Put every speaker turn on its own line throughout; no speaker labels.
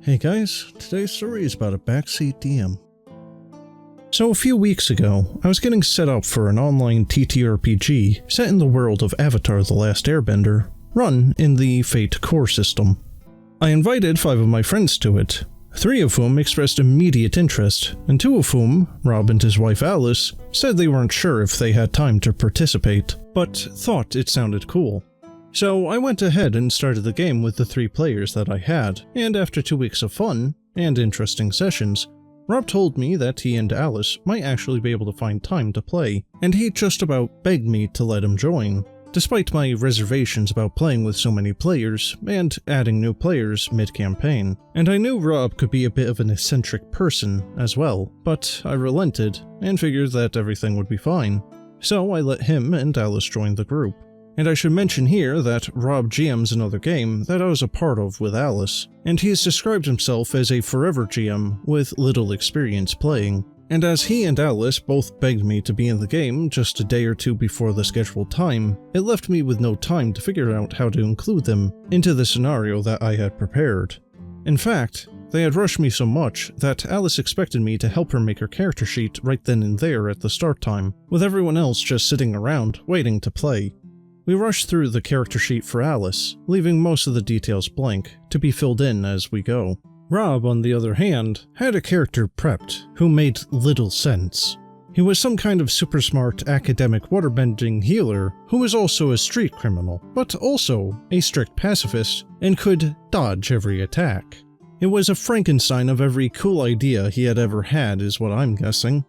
Hey guys, today's story is about a backseat DM. So a few weeks ago, I was getting set up for an online TTRPG set in the world of Avatar: The Last Airbender, run in the Fate core system. I invited 5 of my friends to it, 3 of whom expressed immediate interest, and 2 of whom, Rob and his wife Alice, said they weren't sure if they had time to participate, but thought it sounded cool. So I went ahead and started the game with the 3 players that I had, and after 2 weeks of fun, and interesting sessions, Rob told me that he and Alice might actually be able to find time to play, and he just about begged me to let him join, despite my reservations about playing with so many players, and adding new players mid-campaign. And I knew Rob could be a bit of an eccentric person as well, but I relented, and figured that everything would be fine. So I let him and Alice join the group. And I should mention here that Rob GMs another game that I was a part of with Alice, and he has described himself as a forever GM with little experience playing. And as he and Alice both begged me to be in the game just a day or 2 before the scheduled time, it left me with no time to figure out how to include them into the scenario that I had prepared. In fact, they had rushed me so much that Alice expected me to help her make her character sheet right then and there at the start time, with everyone else just sitting around waiting to play. We rushed through the character sheet for Alice, leaving most of the details blank, to be filled in as we go. Rob, on the other hand, had a character prepped who made little sense. He was some kind of super smart academic waterbending healer who was also a street criminal, but also a strict pacifist and could dodge every attack. It was a Frankenstein of every cool idea he had ever had is what I'm guessing.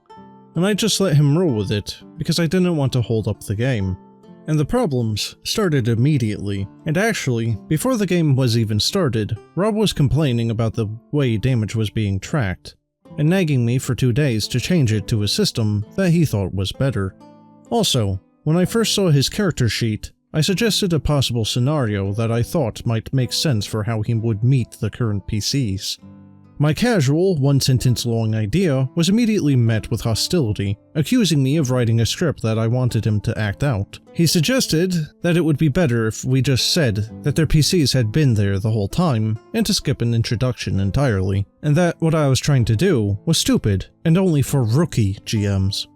And I just let him roll with it because I didn't want to hold up the game. And the problems started immediately, and actually, before the game was even started, Rob was complaining about the way damage was being tracked, and nagging me for 2 days to change it to a system that he thought was better. Also, when I first saw his character sheet, I suggested a possible scenario that I thought might make sense for how he would meet the current PCs. My casual, 1-sentence-long idea was immediately met with hostility, accusing me of writing a script that I wanted him to act out. He suggested that it would be better if we just said that their PCs had been there the whole time, and to skip an introduction entirely, and that what I was trying to do was stupid, and only for rookie GMs.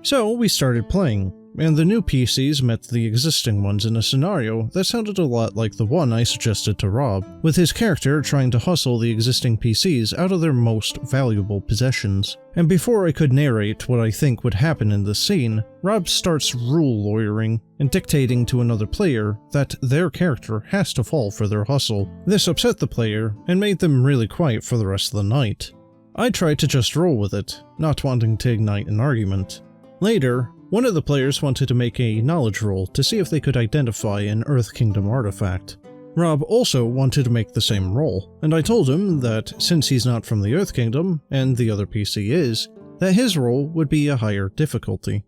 So we started playing, and the new PCs met the existing ones in a scenario that sounded a lot like the one I suggested to Rob, with his character trying to hustle the existing PCs out of their most valuable possessions. And before I could narrate what I think would happen in this scene, Rob starts rule lawyering and dictating to another player that their character has to fall for their hustle. This upset the player and made them really quiet for the rest of the night. I tried to just roll with it, not wanting to ignite an argument. Later, one of the players wanted to make a knowledge roll to see if they could identify an Earth Kingdom artifact. Rob also wanted to make the same roll, and I told him that since he's not from the Earth Kingdom, and the other PC is, that his roll would be a higher difficulty.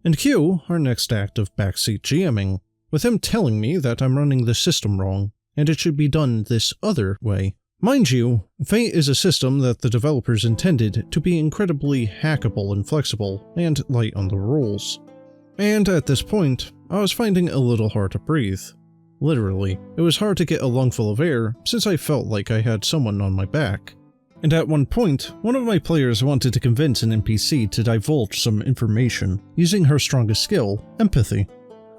And cue our next act of backseat GMing, with him telling me that I'm running the system wrong, and it should be done this other way. Mind you, Fate is a system that the developers intended to be incredibly hackable and flexible, and light on the rules. And at this point, I was finding it a little hard to breathe. Literally, it was hard to get a lungful of air since I felt like I had someone on my back. And at one point, one of my players wanted to convince an NPC to divulge some information, using her strongest skill, empathy.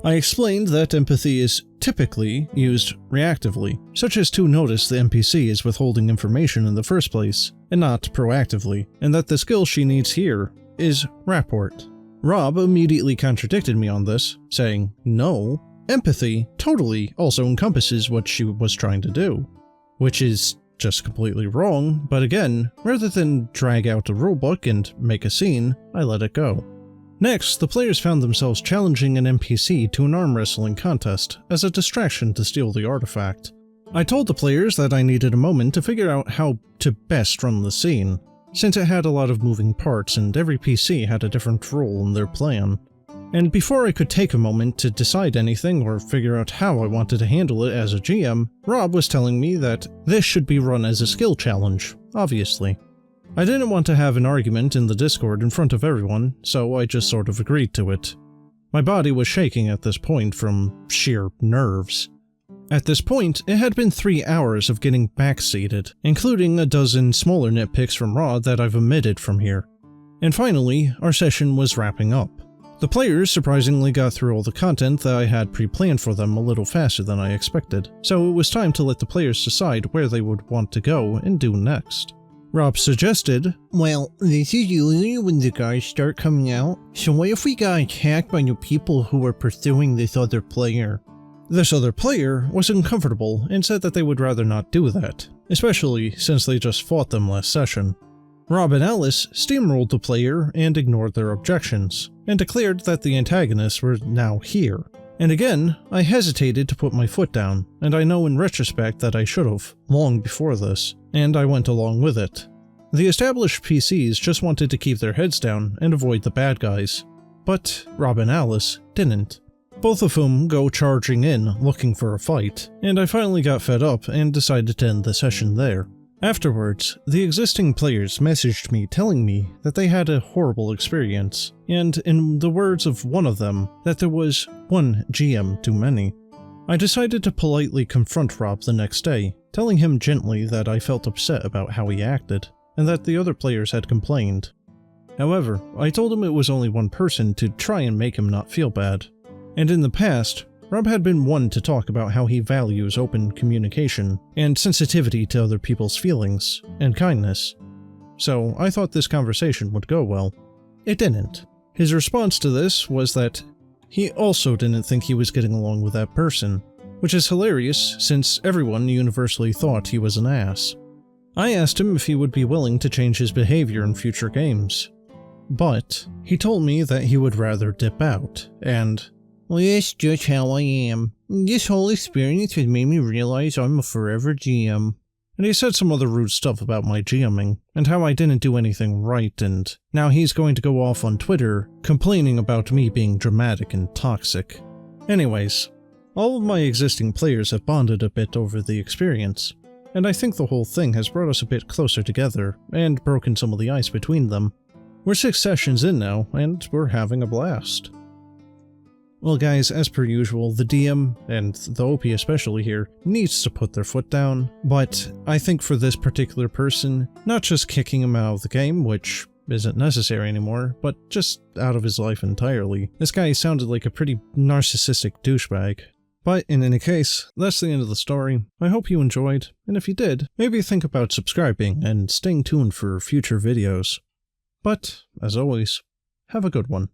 I explained that empathy is typically used reactively, such as to notice the NPC is withholding information in the first place, and not proactively, and that the skill she needs here is rapport. Rob immediately contradicted me on this, saying, no, empathy totally also encompasses what she was trying to do, which is just completely wrong, but again, rather than drag out the rulebook and make a scene, I let it go. Next, the players found themselves challenging an NPC to an arm wrestling contest as a distraction to steal the artifact. I told the players that I needed a moment to figure out how to best run the scene, since it had a lot of moving parts and every PC had a different role in their plan. And before I could take a moment to decide anything or figure out how I wanted to handle it as a GM, Rob was telling me that this should be run as a skill challenge, obviously. I didn't want to have an argument in the Discord in front of everyone, so I just sort of agreed to it. My body was shaking at this point from sheer nerves. At this point, it had been 3 hours of getting backseated, including a dozen smaller nitpicks from Rod that I've omitted from here. And finally, our session was wrapping up. The players surprisingly got through all the content that I had pre-planned for them a little faster than I expected, so it was time to let the players decide where they would want to go and do next. Rob suggested, "Well, this is usually when the guys start coming out, so what if we got attacked by new people who were pursuing this other player?" This other player was uncomfortable and said that they would rather not do that, especially since they just fought them last session. Rob and Alice steamrolled the player and ignored their objections, and declared that the antagonists were now here. And again, I hesitated to put my foot down, and I know in retrospect that I should've, long before this, and I went along with it. The established PCs just wanted to keep their heads down and avoid the bad guys, but Rob and Alice didn't. Both of whom go charging in looking for a fight, and I finally got fed up and decided to end the session there. Afterwards, the existing players messaged me telling me that they had a horrible experience, and in the words of one of them, that there was one GM too many. I decided to politely confront Rob the next day, telling him gently that I felt upset about how he acted, and that the other players had complained. However, I told him it was only one person to try and make him not feel bad. And in the past, Rob had been one to talk about how he values open communication and sensitivity to other people's feelings and kindness. So I thought this conversation would go well. It didn't. His response to this was that he also didn't think he was getting along with that person, which is hilarious since everyone universally thought he was an ass. I asked him if he would be willing to change his behavior in future games, but he told me that he would rather dip out, and well, that's just how I am. This whole experience has made me realize I'm a forever GM. And he said some other rude stuff about my GMing, and how I didn't do anything right, and now he's going to go off on Twitter complaining about me being dramatic and toxic. Anyways, all of my existing players have bonded a bit over the experience, and I think the whole thing has brought us a bit closer together, and broken some of the ice between them. We're 6 sessions in now, and we're having a blast. Well guys, as per usual, the DM, and the OP especially here, needs to put their foot down, but I think for this particular person, not just kicking him out of the game, which isn't necessary anymore, but just out of his life entirely. This guy sounded like a pretty narcissistic douchebag. But in any case, that's the end of the story. I hope you enjoyed, and if you did, maybe think about subscribing and staying tuned for future videos. But, as always, have a good one.